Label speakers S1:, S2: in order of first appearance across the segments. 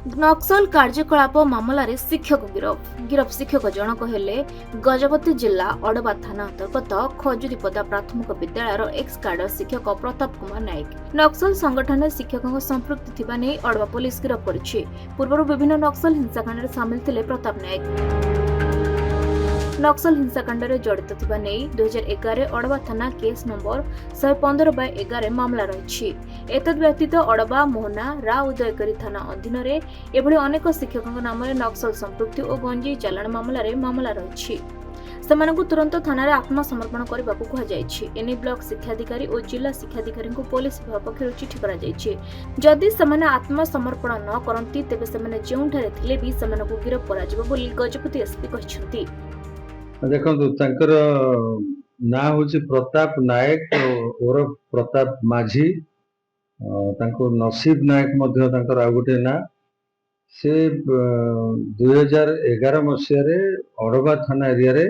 S1: नक्सल कार्यकलाप मामलें शिक्षक गिरफ शिक्षक जनक हेले गजपति जिला अड़बा थाना अंतर्गत खजुरीपदा प्राथमिक विद्यालय एक्स कैडर शिक्षक प्रताप कुमार नायक। नक्सल संगठन शिक्षकों संपृक्ति थिबा नै अड़बा पुलिस गिरफ करिछि। पूर्व विभिन्न नक्सल हिंसाकांड सामिल थिले प्रताप नायक। नक्सल हिंसाकांड में जड़ित थिबा नै 2011 अड़बा थाना केस नंबर 115/11 मामला रही। एतद व्यतीत अड़बा मोहना रा उदयकरी थाना अधीन में एभली अनेक शिक्षकों नाम नक्सल संपृक्ति और गंजेई चालाण मामला रही। सेमानकु तुरंत थाना आत्मसमर्पण करने को कहुଯାଇଛି। एने ब्लॉक शिक्षाधिकारी और जिला शिक्षाधिकारी को पुलिस विभाग पक्षर चिठी कराଯାଇଛି। जदि सेमाने आत्मसमर्पण न करंती तेबे सेमाने जेउठारे थिले भी सेमानकु गिरफ कराजिबो बोली गजपति एसपी कहिसंती।
S2: देखो ना हूँ प्रताप नायक और प्रताप माझी नसीब नायक आ गोटे ना से 2011 मसीह अड़बा थाना एरिया रे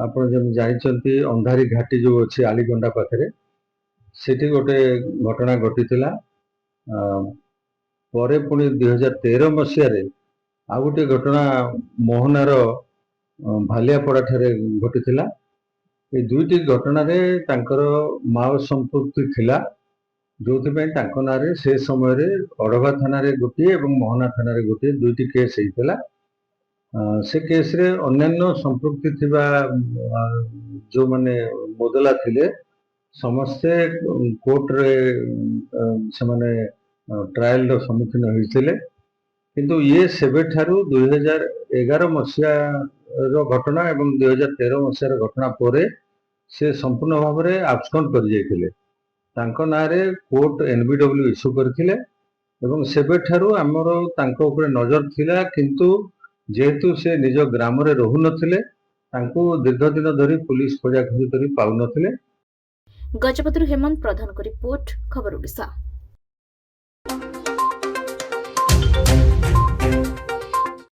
S2: आप जानते अंधारी घाटी जो अच्छी आलीगंडा पाखे से गोटे घटना घटी पुणी 2013 मसीह आ गोटे घटना मोहनार भालियापड़ा ठारे घटी ये दुईटी घटना रे तांकर माओ संपृक्ति थिला जो ना से समय रे अड़बा थाना रे गोटे एवं मोहना थाना रे गोटे दुईटी केस होता। से केस रे अन्यान्य संपृक्ति थिबा जो माने मुदला थिले समस्ते कोर्ट रे से माने ट्रायल रो सम्मुखीन होइथिले। किंतु ये सेबे ठारू 2011 मसीहा घटना एवं 2013 मसीहार घटना पर से संपूर्ण भाव में आब्सकॉन्ड कर जाइथिले। तांको नारे कोर्ट एनबीडब्ल्यू इश्यू करथिले एवं सेबे ठारू हमर तांको ऊपर नजर थिला। किंतु जेहेतु से निज ग्राम रे रहु नथिले तांको दीर्घ दिन धरी पुलिस खोजा खोजी करी पाउ नथिले।
S1: गजपति हेमंत प्रधान को रिपोर्ट खबर ओडिशा।